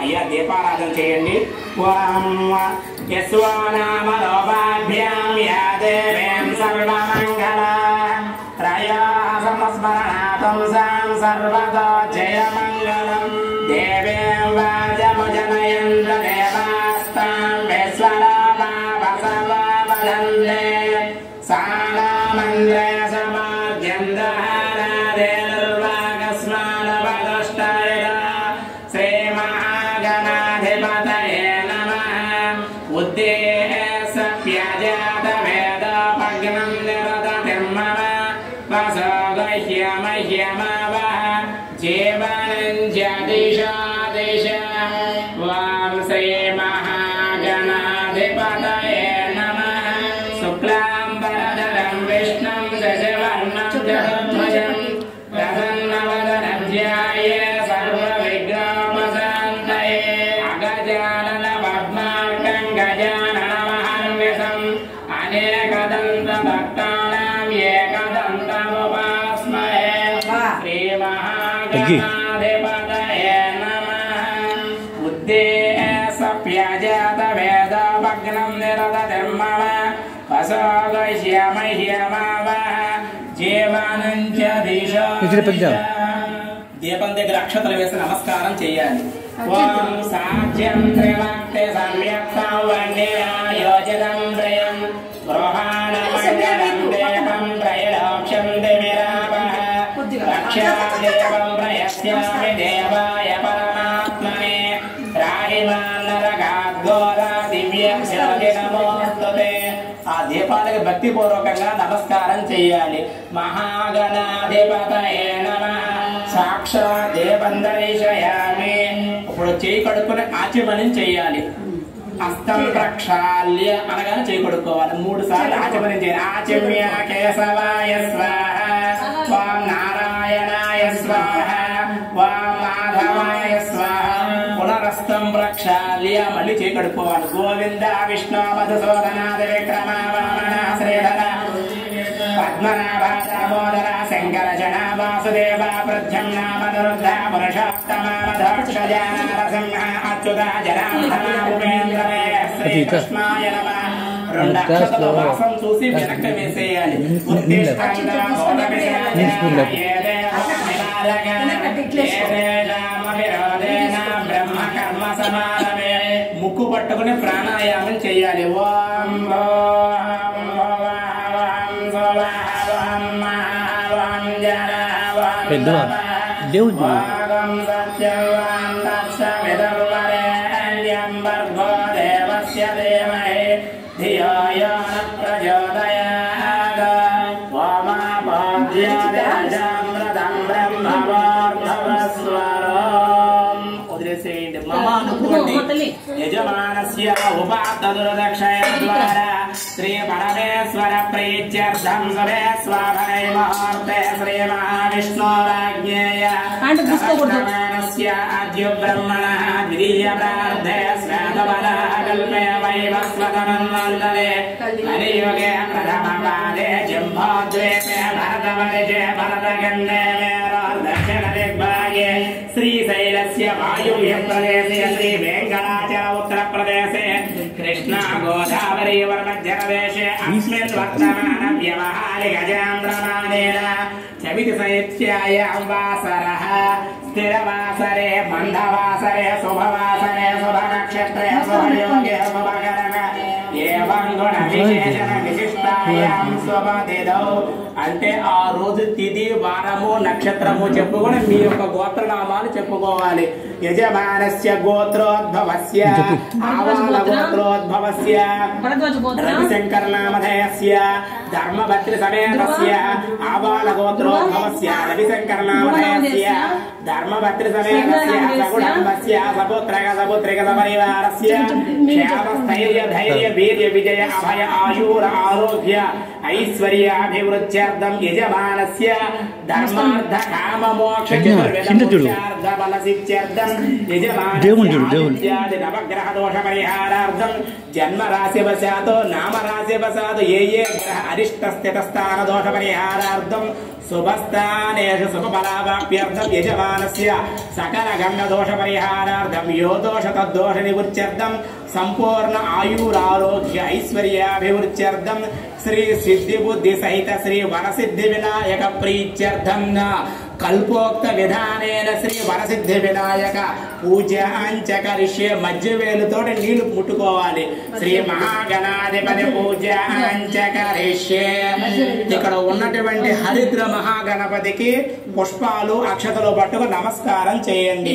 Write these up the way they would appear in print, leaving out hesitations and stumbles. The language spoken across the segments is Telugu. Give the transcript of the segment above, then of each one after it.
అయ్యా దీపారాధన చేయండి. యస్వానామలోపాభ్యాం యా దేవేం సర్వమంగళ త్రయాసమస్మరణాతం సాం సర్వతో జయమంగళం దేవేం వాజముజనయంత దేవాస్తాం విశ్వరాభావసవావదంతే సానామంద్రే సమాద్యందహారాదే నిర్వాగస్మానవదుష్టయ శ్రీ మహాగణాధిపతయే నమః. ఉద్దేశ ప్యజాత వేదోపగ్నం నిరతతిర్మమ వసోగహ్యమహ్యమవః జీవనం దిశా దిశ. ఓం శ్రీ మహాగణాధిపతయే నమః. శుక్లాంబరధరం విష్ణుం శశివర్ణం చతుర్భుజం ప్రసన్నవదనం ధ్యాయే సర్వవిఘ్నోపశాంతయే. అగజానన పద్మార్కం గజాననమహర్నిశం అనేకదంత భక్తానాం ఏకదంతముపాస్మహే. శ్రీ మహాగణాధిపతయే నమః. ఉద్దేశ ప్యజాత వేదోపగ్నం నిరతతిర్మమ వసోగహ్యమహ్యమవః జీవనం దిశా. దీపం దగ్గర అక్షతలు వేసి నమస్కారం చేయాలి. ఓం సాధ్యం త్రివక్తి సంయుక్తం వండియోజితం త్రయం గృహాణమండలం దేవం త్రైలోక్యం దివిరాపః రక్షాదేవం ప్రయస్యామి దేవాయ పరమాత్మనే రాహిమాన్నరగాద్ఘోరా దివ్యం శివనమోస్తుతే. ఆ దీపాలకు భక్తిపూర్వకంగా నమస్కారం చేయాలి. మహాగణాధిపతయే నమః. సాక్షాత్ దీపం దర్శయామి. ఇప్పుడు చేయి కడుక్కుని ఆచమనం చేయాలి. హస్తం ప్రక్షాళ్య అనగానే చేయి కడుక్కోవాలి. 3 సార్లు ఆచమనం చేయాలి. ఆచమ్య కేశవాయ స్వాహ, ఓం నారాయణాయ స్వాహ, ఓం మాధవాయ స్వాహ. పునరస్తం ప్రక్షాళ్య మళ్ళీ చేయి కడుక్కోవాలి. గోవింద విష్ణు మధుసూదనాది విక్రమ వామన శ్రీధర పద్మనాభ దామోదర శంకర జన వాసుదేవ ప్రద్యుమ్న మధురుద్ధ పురుషోత్తమ మధోక్షజ నరసింహ అచ్యుత జనార్దన ఉపేంద్ర శ్రీకృష్ణాయ నమః. 2 అక్షతల వాసం చూసి వెనక్కి వేసేయాలి. బ్రహ్మ కర్మ సమానమే. ముక్కు పట్టుకుని ప్రాణాయామం చేయాలి. ఓం దేవుడు వదిలేసేయండి. యజమానస్య ఉపాత్తదుర్దక్షయ ద్వారా శ్రీ పరమేశ్వర ప్రీత్యర్థం సురేశ్వరై ముహూర్తే శ్రీ మహావిష్ణోరాజ్ఞేయ నమస్య ఆద్య బ్రహ్మణః ద్వితీయ ప్రార్థే శ్వేతవరః కల్పే వైవస్వతమన్వంతరే కలియుగే ప్రథమ పాదే జంభోద్వేపే భరతవర్షే భరతఖండే దక్షిణ దిగ్భాగే శ్రీశైలస్య వాయువ్య ప్రదేశే శ్రీ వెంకటాచల ఉత్తర ప్రదేశే కృష్ణా గోదావరి వర్మధ్యప్రదేశే అస్మిన్ వర్తమాన వ్యవహారిక జాంధ్రమానేన చవితి శైత్యాయాం వాసరః స్థిరవాసరే మందవాసరే శుభవాసరే శుభ నక్షత్రే శుభయోగే శుభకరణ ఏవం గుణ విశేషణ విశిష్టాయాం శుభతిథౌ. అంటే ఆ రోజు తిథి వారము నక్షత్రము చెప్పుకొని మీ యొక్క గోత్రనామాలు చెప్పుకోవాలి. యజమానస్య గోత్రోద్భవస్య ఆవాల గోత్రోద్భవస్య రవిశంకర నామధేయస్య ధర్మభద్రి సమేతస్య ఆవాల గోత్రోద్భవస్య రవిశంకర నామధేయస్య ధర్మభద్రి సమేతస్య సగుణంబస్య సపుత్రక సపుత్రిక సపరివారస్య క్షేమ స్థైర్య ధైర్య వీర్య విజయ అభయ ఆయుర ఆరోగ్య ఐశ్వర్యాభివృద్ధ్యర్థం యజమానస్య ధర్మార్థ కామ మోక్ష చతుర్వేద బల సిద్ధ్యర్థం యజమానస్య నవగ్రహ దోష పరిహారార్థం జన్మ రాశి వశాతో నామ రాశి వశాతో ఏ గ్రహ అరిష్ట స్థిత స్థాన దోష పరిహారార్థం శుభస్థానేషు శుభఫలావాప్యర్థం యజమానస్య సకల గండ దోష పరిహారార్థం యో దోష తద్దోష నివృత్త్యర్థం సంపూర్ణ ఆయురారోగ్య ఐశ్వర్యాభివృత్త్యర్థం శ్రీ సిద్ధి బుద్ధి సహిత శ్రీ వరసిద్ధి వినాయక ప్రీత్యర్థం కల్పోక్త విధానేన శ్రీ వరసిద్ధి వినాయక పూజాంచ కరిష్యే మధ్య వేలుతోటి నీళ్లు ముట్టుకోవాలి. శ్రీ మహాగణాధిపతి పూజాంచ కరిష్యే. ఇక్కడ ఉన్నటువంటి హరిద్ర మహాగణపతికి పుష్పాలు అక్షతలు పట్టుకు నమస్కారం చేయండి.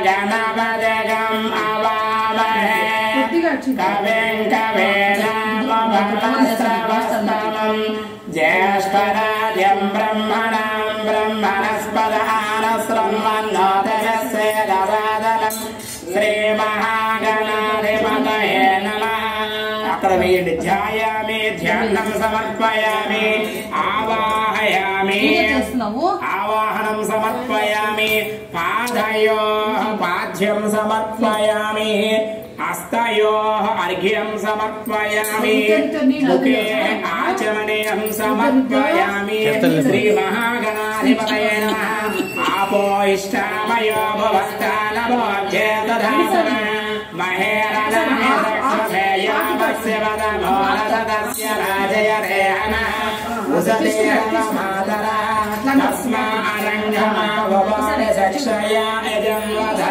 గణపదగం అవామహే కవిం కవేనామవస్తవస్తమం జ్యేష్ఠరాజ్యం బ్రహ్మణాం బ్రహ్మణస్పదానశ్రమన్నోదయస్యేదసాదనం శ్రీ మహాగణాధిపతయే నమః. అక్కడ వేయండి. ధ్యాయామి ధ్యానం సమర్పయామి ఆవాహయామి ఆవాహనం సమర్పయామి పాదయోః పాద్యం సమర్పయామి హస్తయోః అర్ఘ్యం సమర్పయామి ముఖే ఆచమనీయం సమర్పయామి. శ్రీ మహాగణాధిపతయే నమః. ఆపో ఇష్టామయో భవస్థానమోర్జేతధాసన మహేరణమేయామస్య వదమోరదస్య రాజయరేహన ఉసదేహమాతర తస్మా అరంగమావవారి సక్షయా యజన్వధ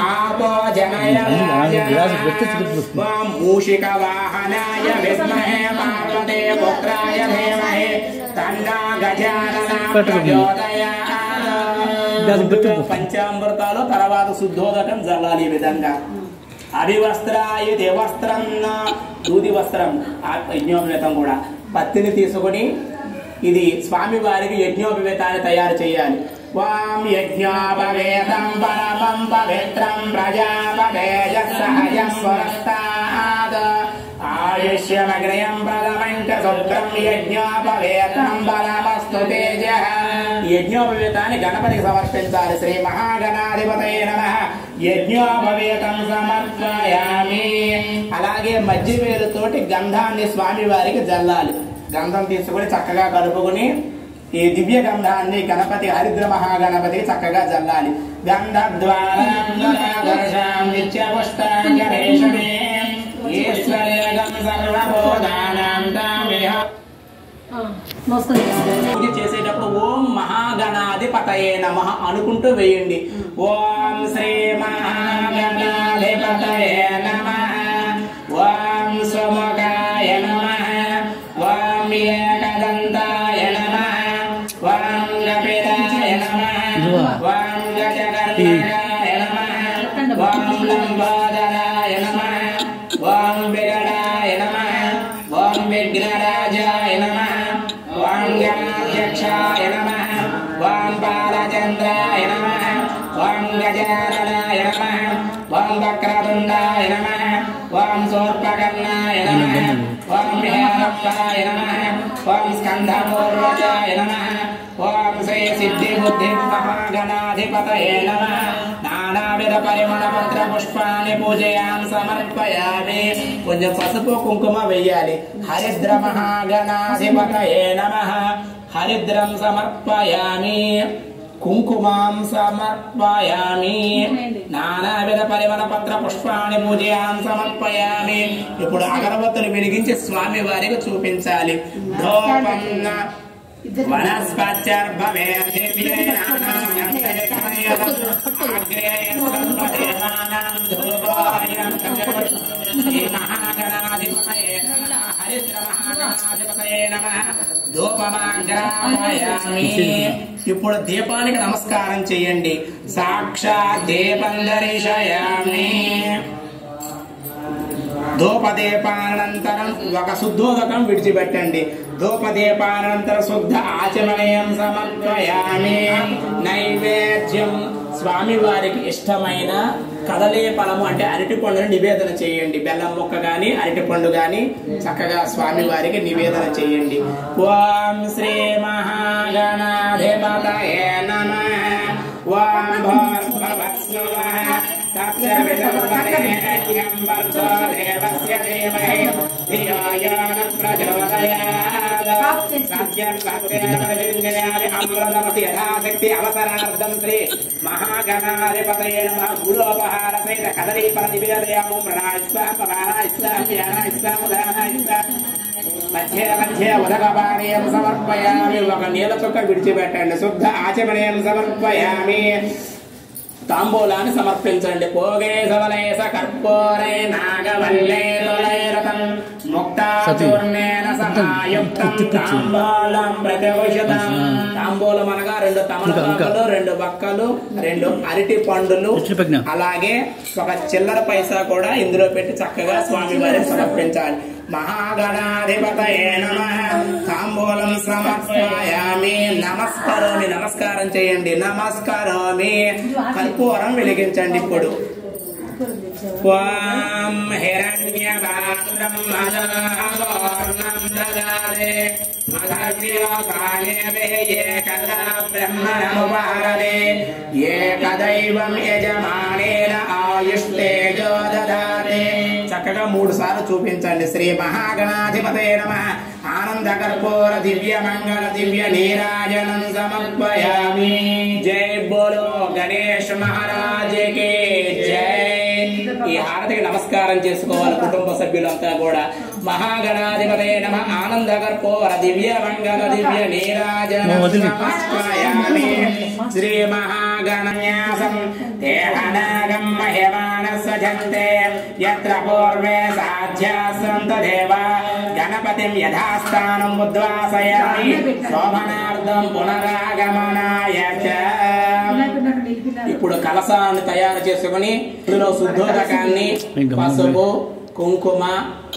ఆపో జనయ మూషిక వాహనాయ విద్మహే పార్వతే పుత్రాయ ధీమహి తన్నా గజానన ప్రచోదయాత్. పంచామృతాలు తర్వాత శుద్ధోదకం జల్లాలి. ఈ విధంగా అభివస్త్రాయ దేవస్త్రం దూది వస్త్రం యజ్ఞోపవేతం కూడా పత్తిని తీసుకుని ఇది స్వామి వారికి యజ్ఞోపవేతాన్ని తయారు చేయాలి. వాం యజ్ఞోపవేతం పరమం పవిత్రం ప్రజాపతేజ సహజం పురస్తాద్ ఆయుష్యమగ్రయం ప్రథమంచ శుభ్రం యజ్ఞోపవేతం పరమస్తు తేజః. యజ్ఞోపవేతాన్ని గణపతికి సమర్పించాలి. శ్రీ మహాగణాధిపతయే నమః. యజ్ఞోపవేతం సమర్పయామి. అలాగే మధ్య వేలుతోటి గంధాన్ని స్వామి వారికి జల్లాలి. గంధం తీసుకుని చక్కగా కలుపుకుని ఈ దివ్య గంధాన్ని గణపతి హరిద్ర మహాగణపతికి చక్కగా జల్లాలి. గంధద్వారాం నిత్యపుష్టాంజనేషమే ఈశ్వరేగం సర్వబోధానాం తామిహ. పూజ చేసేటప్పుడు ఓం మహాగణాధిపతయే నమః అనుకుంటూ వేయండి. ఓం శ్రీ మహాగణాధిపతయే నమః. ఓం సుముఖాయ నమః. ఓం ఏకదంతాయ నమః. ఓం కపిలాయ నమః. ఓం గజకర్ణకాయ నమః. ఓం లంబోదరాయ నమః. ఓం విగడాయ నమః. ఓం విఘ్నరాజాయ నమః. ఓం గణాధ్యక్షాయ నమః. ఓం బాలచంద్రాయ నమః. ఓం గజాననాయ నమః. ఓం వక్రతుండాయ నమః. ఓం శూర్పకర్ణాయ నమః. ఓం హేరప్పాయ నమః. ఓం స్కంధపూర్వజాయ నమః. ఓం శ్రీ సిద్ధి బుద్ధి మహాగణాధిపతయే నమః. నానావిధ పరిమళ మంత్ర పుష్పాన్ని పూజయాం సమర్పయామి. కొంచెం పసుపు కుంకుమ వెయ్యాలి. హరిద్ర మహాగణాధిపతయే నమః. హరిద్రం సమర్పయామి. కుంకుమాం సమర్పయామి. నానావిధ పరిమళ పత్ర పుష్పాన్ని పూజయాం సమర్పయామి. ఇప్పుడు అగరబత్తులు వెలిగించి స్వామి వారికి చూపించాలి. ధూపం ఇప్పుడు దీపానికి నమస్కారం చేయండి. సాక్షాత్ దీపం దర్శయామి. ధూపదీపానంతరం ఒక శుద్ధోదకం విడిచిపెట్టండి. ధూపదీపానంతర శుద్ధ ఆచమనీయం సమర్పయామి. నైవేద్యం స్వామి వారికి ఇష్టమైన కదలే ఫలము అంటే అరటి పండును నివేదన చేయండి. బెల్లం ముక్క గాని అరటి పండు గాని చక్కగా స్వామి వారికి నివేదన చేయండి. ఓం శ్రీ మహాగణాధిపతయే నమః. ఓం భూర్భువః స్వః తత్సవితుర్వరేణ్యం యథాశక్తి అవసరార్థం శ్రీ మహాగణాధిపతయే నమః గురోపహార సహిత కదలీ ప్రతివేదయాము మధ్య మధ్య ఉదకపానీయం సమర్పయామి. ఒక నీళ్ళ చుక్క విడిచిపెట్టండి. శుద్ధ ఆచమనీయం సమర్పయామి. తాంబూలాన్ని సమర్పించండి. పోగే సవలేస కర్పూరే నాగవల్లే తులైరతం ముక్తాచూర్ణేన సమాయుక్తం తాంబూలం ప్రతివశతం. తాంబూలం అనగా 2 తమలపాకులు, 2 బక్కలు, 2 అరటి పండులు, అలాగే ఒక చిల్లర పైసా కూడా ఇందులో పెట్టి చక్కగా స్వామి వారికి సమర్పించాలి. మహాగణాధిపతయే నమః తాంబూలం సమర్పయామి. నమస్కారామి, నమస్కారం చేయండి. నమస్కారామి. కర్పూరం వెలిగించండి. ఇప్పుడు త్వాం హిరణ్యపాత్రం మదావర్ణం దదారే మదవ్యోగానే ఏకదా బ్రహ్మణముపహరదే ఏకదైవం యజమానేన ఆయుష్తేజో దదారే. చక్కగా 3 సార్లు చూపించండి. శ్రీ మహాగణాధిపతయే నమః ఆనంద కర్పూర దివ్య మంగళ దివ్య నీరాజనం సమర్పయామి. జై బోలో గణేష్ మహారాజ్ కి జై. ఈ హారతికి నమస్కారం చేసుకోవాలి కుటుంబ సభ్యులంతా కూడా. మహాగణాధిపతయే నమః ఆనంద కర్పూర దివ్య మంగళ దివ్య నీరాజనం సమర్పయామి. శ్రీ మహాగణన్యాసం దేహనాగం మహ్యమానస్య జంతే యత్ర పూర్వే సాధ్యాస్సంత దేవా గణపతిం యథాస్థానం ఉద్వాసయామి శోభనార్థం పునరాగమనాయ చ. ఇప్పుడు కలశాన్ని తయారు చేసుకుని ఇందులో శుద్ధోదకాన్ని, పసుపు, కుంకుమ,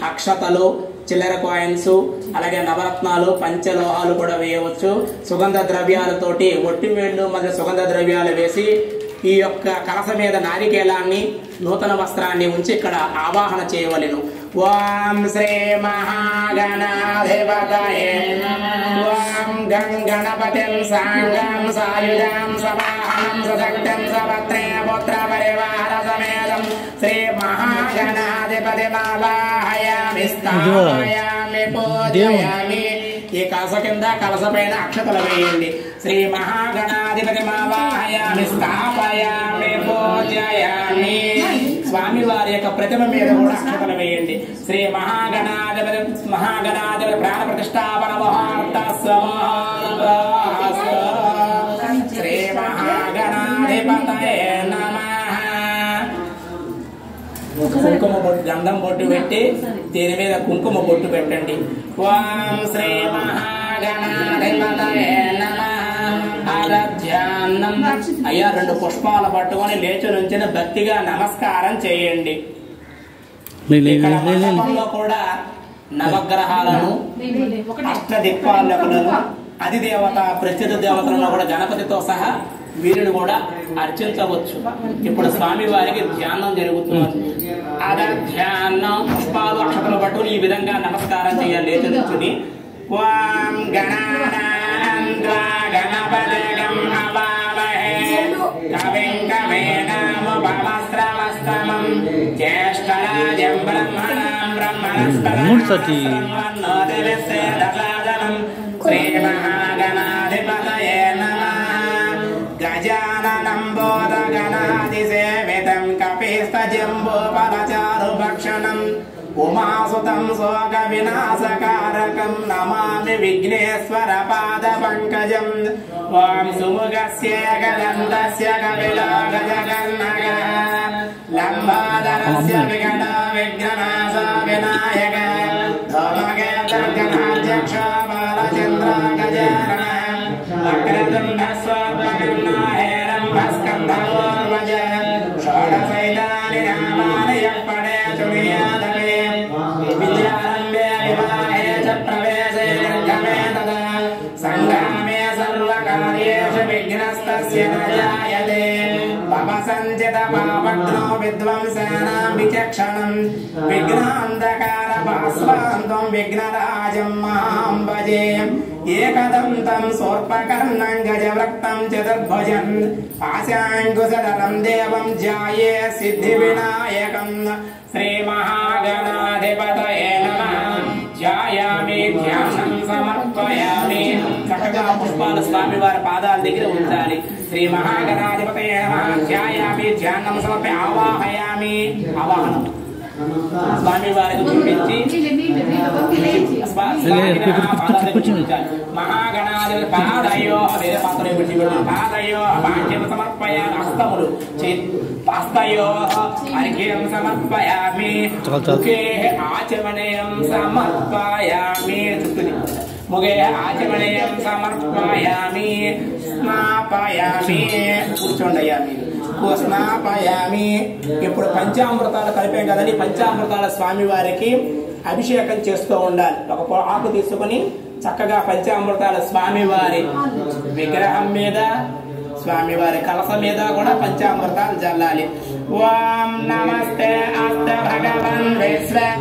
అక్షతలు, చిల్లర కాయిన్స్, అలాగే నవరత్నాలు, పంచలోహాలు కూడా వేయవచ్చు. సుగంధ ద్రవ్యాలతోటి ఒట్టివేళ్లు మరియు సుగంధ ద్రవ్యాలు వేసి ఈ యొక్క కలశ మీద నారికేలాన్ని, నూతన వస్త్రాన్ని ఉంచి ఇక్కడ ఆవాహన చేయవలెను. ఓం శ్రీ మహాగణాధిపతయే ఓం గం గణపతిం సాంగం సాయుధాం సవాహనం సశక్తం సపత్రే పుత్ర పరివార సమేతం శ్రీ మహాగణాధిపతిమావాహయామి స్థాపయామి పూజయామి. ఈ కలశ కింద కలశ పైన అక్షతలు వేయండి. శ్రీ మహాగణాధిపతిమావాహయామి స్థాపయామి పూజయామి. స్వామి వారి యొక్క ప్రతిమ మీద కూడా అక్షతలు వేయండి. శ్రీ మహాగణాధిపతి ప్రాణ ప్రతిష్టాపన ముహూర్త శ్రీ మహాగణాధిపతయే నమః. కుంకుమ బొట్టు, గంధం బొట్టు పెట్టి దీని మీద కుంకుమ బొట్టు పెట్టండి. ఓం శ్రీ మహాగణాధిపతయే నమః. ఆరాధ్యాన్నం. అయ్యా 2 పుష్పాలు పట్టుకొని లేచి నుంచిన భక్తిగా నమస్కారం చేయండి. ఇక్కడ మండపంలో కూడా నవగ్రహాలను, అష్టదిక్పాలకులను, అధిదేవత ప్రత్యేక దేవతలను కూడా గణపతితో సహా వీరిని కూడా అర్చించవచ్చు. ఇప్పుడు స్వామి వారికి ధ్యానం జరుగుతుంది. అదే ధ్యానం పుష్పాలు అక్షతలు పట్టుకుని ఈ విధంగా నమస్కారం చేయాలి లేచి నుంచుని. ఓం గణానాం గణపతిగం హవామహే కవిం కవీనాముపమస్రవస్తమం జ్యేష్ఠరాజం బ్రహ్మణాం బ్రహ్మణస్పతిం శ్రీ మహాగణాధిపతయే నమః. గజాననం బోధగణాదిసేవితం కపిస్తజంబోపలచారుభక్షణం ఉమాసుతం శోక వినాశకారకం నమామి విఘ్నేశ్వర పాద పంకజం. ఓం సుముఖస్య గదంతస్య కపిలో గజగన్నగ లంబాదరస్య వికట విఘ్ననాశ వినాయక ధోమకేతర్గణాధ్యక్ష బాలచంద్ర గజానన వక్రతుండ స్వర్ణకర్ణాహేరం భస్కంధమోర్వజ షోడశైతాని నామాని యప్పడే తుమియాదవే విద్యారంభే వివాహే చ ప్రవేశే నిర్గమే తదా సంగ్రామే సర్వకార్యేషు విఘ్నస్తస్య న జాయతే. भवसञ्चित पावग्नो विद्वंसानां विचक्षणं विघ्नान्धकारभास्वान्तं विघ्नराजं मां भजेयम् एकदन्तं सोऽर्पकर्णं गजवक्त्रं चतुर्भुजं पाशाङ्कुशधरं देवं ध्याये सिद्धिविनायकं श्रीमहागणाधिपतये नमः ధ్యాయామి ధ్యానం సమర్పయామి చక్కగా పుష్పాలు స్వామి వారి పాదాల దగ్గర ఉంచాలి శ్రీ మహాగణాధిపతయే నమః ధ్యాయామి ధ్యానం సమర్పయ ఆవాహయామి ఆవాహనం స్వామి వారికి చూపించి మహాగణాధిపతి పాదయో వేరే పాత్రలో పెట్టి పాదయో భాగ్యం సమర్పయామి హస్తములు హస్తయో అర్ఘ్యం సమర్పయామి ముఖే ఆచమనీయం సమర్పయామి చుట్టుని ముఖే ఆచమనీయం సమర్పయామి స్నాపయామి కూర్చోండయ్యా మీరు స్నాపయామి. ఇప్పుడు పంచామృతాలు కలిపాం కదండి, పంచామృతాల స్వామి వారికి అభిషేకం చేస్తూ ఉండాలి. ఒక ఆకు తీసుకుని చక్కగా పంచామృతాల స్వామి వారి విగ్రహం మీద స్వామి వారి కలస మీద కూడా పంచామృతాలు జల్లాలి. ఓం నమస్తే అస్త భగవన్ విశ్వేశ్వరాయ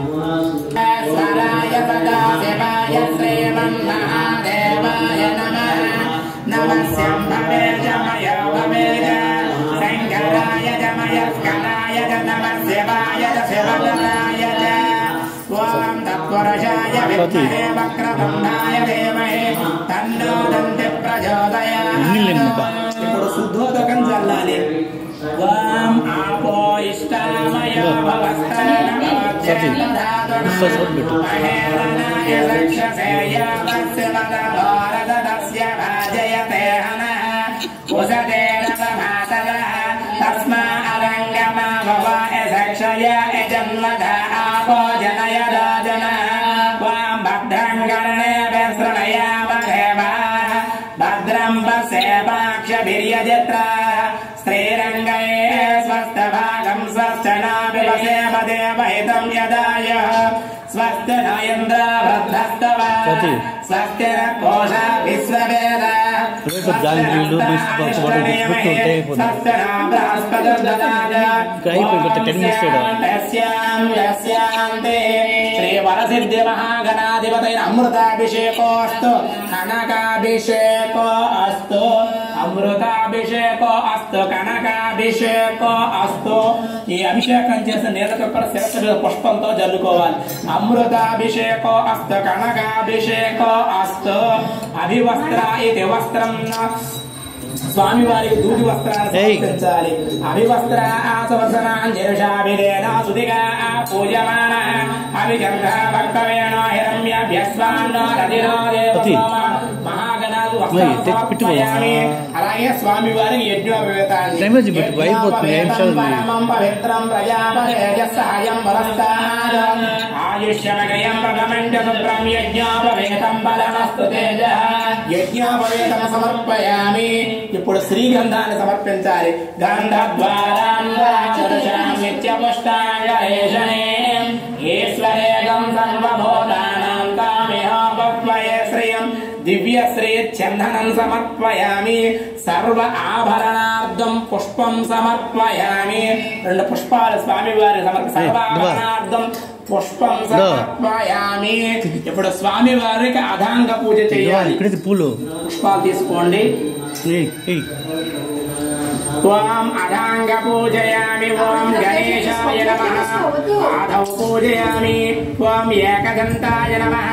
సదాశివాయ శ్రీమన్మహాదేవాయ నమః నమస్యం భవే జమయ భవేజ శంకరాయ జమయ స్కరాయ నమస్యవాయ శివదరాయ ఓం తత్పురుషాయ విద్మహే వక్రతుండాయ ధీమహి తన్నో దంతి ప్రచోదయాత్. ఇప్పుడు శుద్ధోదకం చల్లాలి. ఓం ఆపో ఇష్టామయ భవస్తమహేరణాయ రక్షసేయ వత్సవదభారతస్య భాజయతే హనః ఉసదేన మాతరః తస్మా అరంగమా భవ యక్షయ యజన్మద ఆపో జనయ రాజనః. ఓం భద్రం కర్ణేభిః శృణుయామదేవా భద్రం పశ్యేమాక్షభిర్యజత్రాः శ్రీరంగే స్వస్థభాగం స్వస్థనాభివసేమ దేవహితం యదాయః స్వస్తి న ఇంద్ర వృద్ధస్తవ స్వస్తి న కోశ విశ్వవేద స్వస్తి న బృహస్పతిర్దదాత. శ్రీ వరసిద్ధి మహాగణాధిపతయ అమృతాభిషేకో అస్తు కనకాభిషేకో అస్తు అమృతాభిషేకో అస్తు కనకాభిషేకో అస్తు. ఈ అభిషేకం చేసిన నీళ్ళతో కూడా శిరస్సు మీద పుష్పంతో జల్లుకోవాలి. అమృతాభిషేకో అస్తు కనకాభిషేకో అస్తు. అభివస్త్ర ఇది వస్త్రం స్వామి వారికి దూది వస్త్రాలు సమర్పించాలి. అభివస్త్ర ఆసవసనాంజరుషాభిరేణ సుదిగా పూజమాన అభిగంధ భక్తవేణో హిరణ్యభ్యస్వాన్నో రతినో దేవసోమ మహాగణాలు వస్త్రాలు సమర్పయామి. అలాగే స్వామి వారికి యజ్ఞోపవేతాన్ని పరమం పవిత్రం ప్రజాపతేజస్సహయం బలస్తాదం ఆయుష్యమగయం పరమంచ శుభ్రం యజ్ఞోపవేతం బలమస్తు తేజః. యజ్ఞోపవేతం సమర్పయామి. ఇప్పుడు శ్రీగంధాన్ని సమర్పించాలి. గంధద్వారాం రాచరుషాం నిత్యపుష్టాంగేషణేం ఈశ్వరేగం సర్వభూతానాం తామిహోపత్వయే శ్రియం దివ్య శ్రీ చందనం సమర్పయామి. సర్వ ఆభరణార్థం పుష్పం సమర్పయామి. 2 పుష్పాలు స్వామి వారి సర్వాభరణార్థం పుష్పం సమర్పయామి. ఇప్పుడు స్వామి వారికి అధాంగ పూజ చేయాలి. పుష్పాలు తీసుకోండి. ఓం అధాంగ పూజయామి. ఓం గణేశాయ నమః ఆదౌ పూజయామి. ఓం ఏకదంతాయ నమః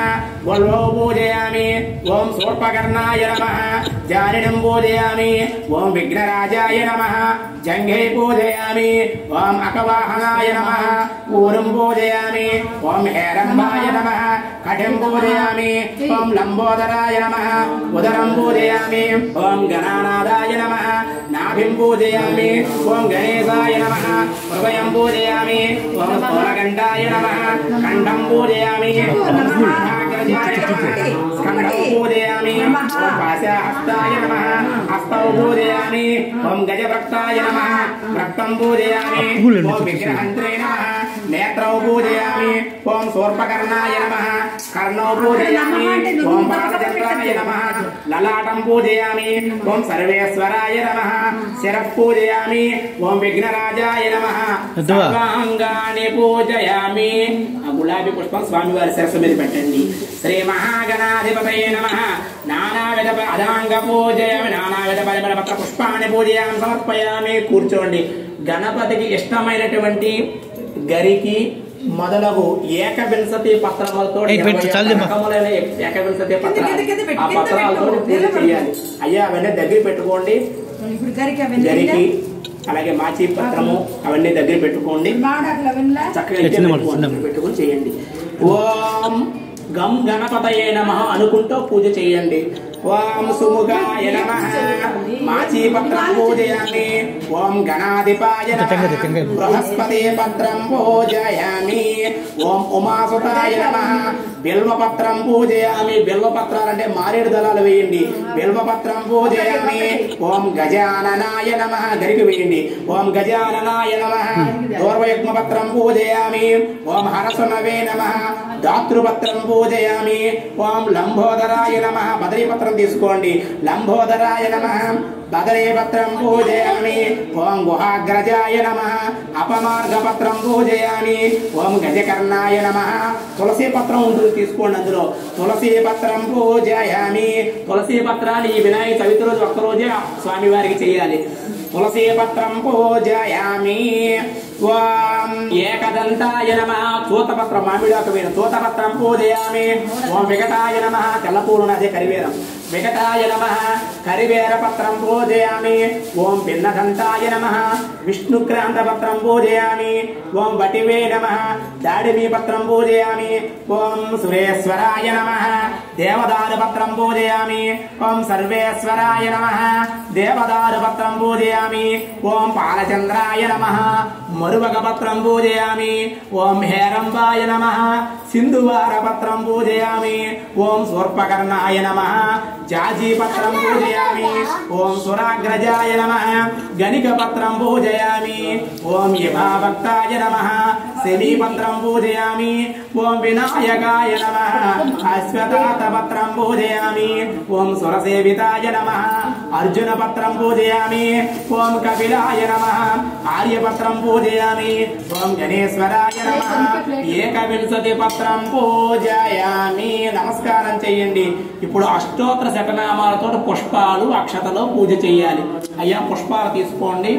వల్వౌ పూజయామి. ఓం శూర్పకర్ణాయ నమః జానినం పూజయామి. ఓం విఘ్నరాజాయ నమః జంఘే పూజయామి. ఓం అకవాహనాయ నమః ఊరం పూజయామి. ఓం హేరంబాయ నమః కఠిం పూజయామి. ఓం లంబోదరాయ నమః ఉదరం పూజయామి. ఓం గణానాదాయ నమః నాభిం పూజయామి. ఓం గణేశాయ నమః హృదయం పూజయామి. ఓం స్థూలకంఠాయ నమః కంఠం పూజయామి. ఓం स्कंदौ पूजयामि ओम पाशहस्ताय नमः हस्तौ पूजयामि ओम गजभक्ताय नमः रक्तं पूजयामि ओम विग्रहन्त्रे नमः नेत्रौ पूजयामि ओम शूर्पकर्णाय नमः कर्णौ पूजयामि ओम पादचन्द्राय नमः ललाटं पूजयामि ओम सर्वेश्वराय नमः शिरः पूजयामि ओम विघ्नराजाय नमः सर्वांगानि पूजयामि गुलाबी पुष्पं स्वामी वाరి శిరస్సు మీద పెట్టండి శ్రీ మహాగణాధిపతయే నమః నానావిధ అదాంగ పూజయామి నానావిధ పరిమళ పత్ర పుష్పాన్ని పూజయామి సమర్పయామి కూర్చోండి గణపతికి ఇష్టమైనటువంటి గరికి మొదలగు ఏకవింశతి పత్రములతో రకములైన ఏకవింశతి పత్రాలు ఆ పత్రాలతో పూజ చేయాలి అయ్యా అవన్నీ దగ్గర పెట్టుకోండి గరికి అలాగే మాచి పత్రము అవన్నీ దగ్గర పెట్టుకోండి చక్కగా పెట్టుకొని చేయండి ఓం గం గణపతయే నమః అనుకుంటూ పూజ చేయండి ఓం సుముఖాయ నమః మాచి పత్రం పూజయామి ఓం గణాధిపాయ నమః బృహస్పతి పత్రం పూజయామి ఓం ఉమాసుతాయ నమః బిల్వపత్రం పూజయామి బిల్వపత్రాలు అంటే మారేడు దళాలు వేయండి బిల్వపత్రం పూజయామి ఓం గజాననాయ నమః గరికి వేయండి ఓం గజాననాయ నమః దూర్వయుగ్మ పత్రం పూజయామి ఓం హరసునవే నమః దాతృపత్రం పూజయామి ఓం లంబోదరాయ నమః బదరీ పత్రం తీసుకోండి లంబోదరాయ నమః బదరీ పత్రం పూజయామి ఓం గుహాగ్రజాయ నమః అపమార్గ పత్రం పూజయామి ఓం గజకర్ణాయ నమః తులసి పత్రం ఉంటుంది తీసుకోండి అందులో తులసి పత్రం పూజయామి తులసి పత్రాన్ని ఈ వినాయక చవితి రోజు ఒక్కరోజే స్వామి వారికి చేయాలి తులసి పత్రం పూజయామి ఓం ఏకదంతాయ నమః తూతపత్రం మామిడాకు వేరు తూతపత్రం పూజయామి ఓం వికటాయ నమః తెల్లపూలు అదే కరివేరం వికటాయ నమః కరివేర పత్రం పూజయామి ఓం భిన్నదంతాయ నమః విష్ణుక్రాంత పత్రం పూజయామి ఓం వటివే నమః దాడిమీ పత్రం పూజయామి ఓం సురేశ్వరాయ నమః దేవదారు పత్రం పూజయామి ఓం సర్వేశ్వరాయ నమః దేవదారు పత్రం పూజయామి ఓం పాలచంద్రాయ నమః మరువక పత్రం పూజయామి ఓం హేరంబాయ నమః సింధువార పత్రం పూజయామి ఓం శూర్పకర్ణాయ నమః జాజీ పత్రం పూజయామి ఓం సురాగ్రజాయ నమః గణిక పత్రం పూజయామి ఓం యభాభక్తాయ నమః శమీ పత్రం పూజయామి ఓం వినాయకాయ నమః అశ్వతాత పత్రం పూజయామి ఓం సురసేవితాయ నమః అర్జున పత్రం పూజయామి ఓం కపిలాయ నమః ఆర్యపత్రం పూజయామి ఓం గణేశ్వరాయ నమః ఏకవింశతి పత్రం పూజయామి నమస్కారం చేయండి ఇప్పుడు అష్టోత్తర శతనామాలతో పుష్పాలు అక్షతలో పూజ చేయాలి అయ్యా పుష్పాలు తీసుకోండి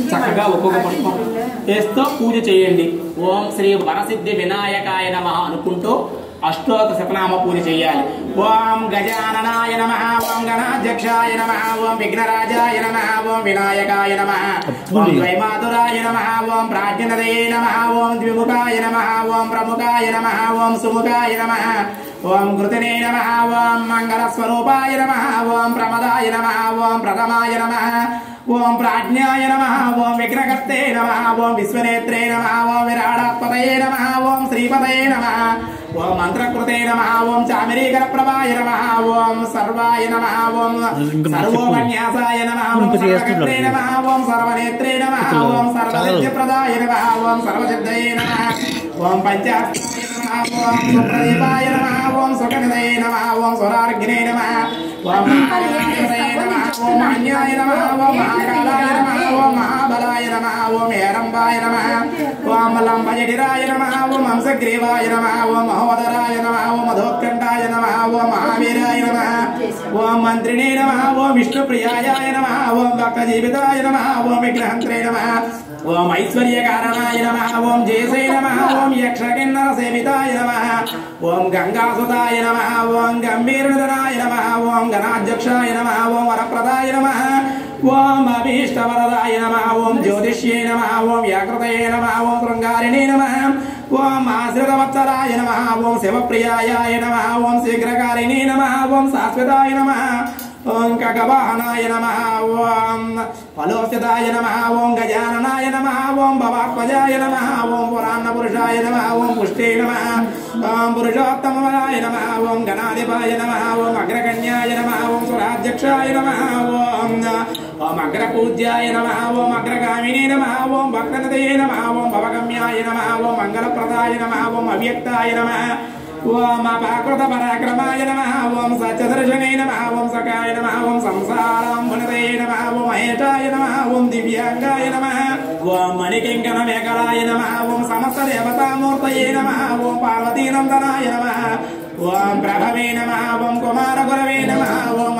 చక్కగా ఒక్కొక్క పుష్పం వేస్తూ పూజ చేయండి ఓం శ్రీ వరసిద్ధి వినాయకాయ నమః అనుకుంటూ అష్టోత్తర శతనామ పూజ చేయాలి ఓం గజాననాయ నమః ఓం గణాధ్యక్షాయ నమః ఓం విఘ్నరాజాయ నమః ఓం వినాయకాయ నమః ఓం ద్వైమాతురాయ నమః ఓం ప్రాజ్ఞనదయే నమః ఓం ద్విముఖాయ నమః ఓం ప్రముఖాయ నమః ఓం సుముఖాయ నమః ఓం కృతినే నమః ఓం మంగళస్వరూపాయ నమః ఓం ప్రమదాయ నమః ఓం ప్రథమాయ నమః ఓం ప్రాజ్ఞాయ నమః ఓం విఘ్నకర్తే నమః ఓం విశ్వనేత్రే నమః ఓం విరాడాత్మతయే నమః ఓం శ్రీపతయే నమః ఓం మంత్రకృతే నమః ఓం చామరీకర ప్రభాయ నమః ఓం సర్వాయ నమః ఓం సర్వోపన్యాసాయ నమః ఓం సర్వకర్త్రే నమః ఓం సర్వనేత్రే నమః ఓం సర్వసిద్ధిప్రదాయ నమః ఓం సర్వసిద్ధయే నమః ఓం పంచాక్షరే నమః ఓం సుప్రదీపాయ నమః ఓం సుఖనిధయే నమః ఓం సురార్ఘ్నే నమః ఓం మహాగణాధిపతయే నమః ఓం అన్యాయ నమః ఓం మహాకాలాయ నమః ఓం మహాబలాయ నమః ఓం హేరంబాయ నమః ఓం లంబజటిరాయ నమః ఓం హంసగ్రీవాయ నమః ఓం మహోదరాయ నమః ఓం మధోత్కంఠాయ నమః ఓం మహావీరాయ నమః ఓం మంత్రిణే నమః ఓం విష్ణుప్రియాయ నమః ఓం భక్తజీవితాయ నమః ఓం విఘ్నహంత్రే నమః ఓం ఐశ్వర్యకారణాయ నమః ఓం జయసే నమః ఓం యక్షకిన్నర సేవితాయ నమః ఓం గంగాసుతాయ నమః ఓం గంభీరనిధనాయ నమః ఓం గణాధ్యక్షాయ నమః ఓం వరప్రదాయ నమః ఓం అభీష్టవరదాయ నమః ఓం జ్యోతిష్యే నమః ఓం యాకృతయే నమః ఓం శృంగారిణే నమః ఓం ఆశ్రితవత్సరాయ నమః ఓం శివప్రియాయ నమః ఓం శీఘ్రకారిణే నమః ఓం శాశ్వతాయ నమః ఓం కగవాహనాయ నమః ఓం ఫలోస్థితాయ నమః ఓం గజాననాయ నమః ఓం భవాత్మజాయ నమః ఓం పురాణ పురుషాయ నమః ఓం పుష్టే నమః ఓం పురుషోత్తమాయ నమః ఓం గణాధిపాయ నమః ఓం అగ్రగణ్యాయ నమః ఓం సురాధ్యక్షాయ నమః ఓం అగ్రపూజ్యాయ నమః ఓం అగ్రగామినే నమః ఓం భక్తనదయే నమః ఓం భవగమ్యాయ నమః ఓం మంగళప్రదాయ నమః ఓం అవ్యక్తాయ నమః ఓం అపాకృత పరాక్రమాయ నమః ఓం సత్యదర్శనే నమః ఓం సకాయ నమః ఓం సంసారాంబునదయే నమః ఓం మహేశాయ నమః ఓం దివ్యాంగాయ నమః ఓం మణికింకణ మేకలాయ నమః ఓం సమస్త దేవతామూర్తయే నమః ఓం పార్వతీనందనాయ నమః ఓం ప్రభవే నమః ఓం కుమార గురవే నమః ఓం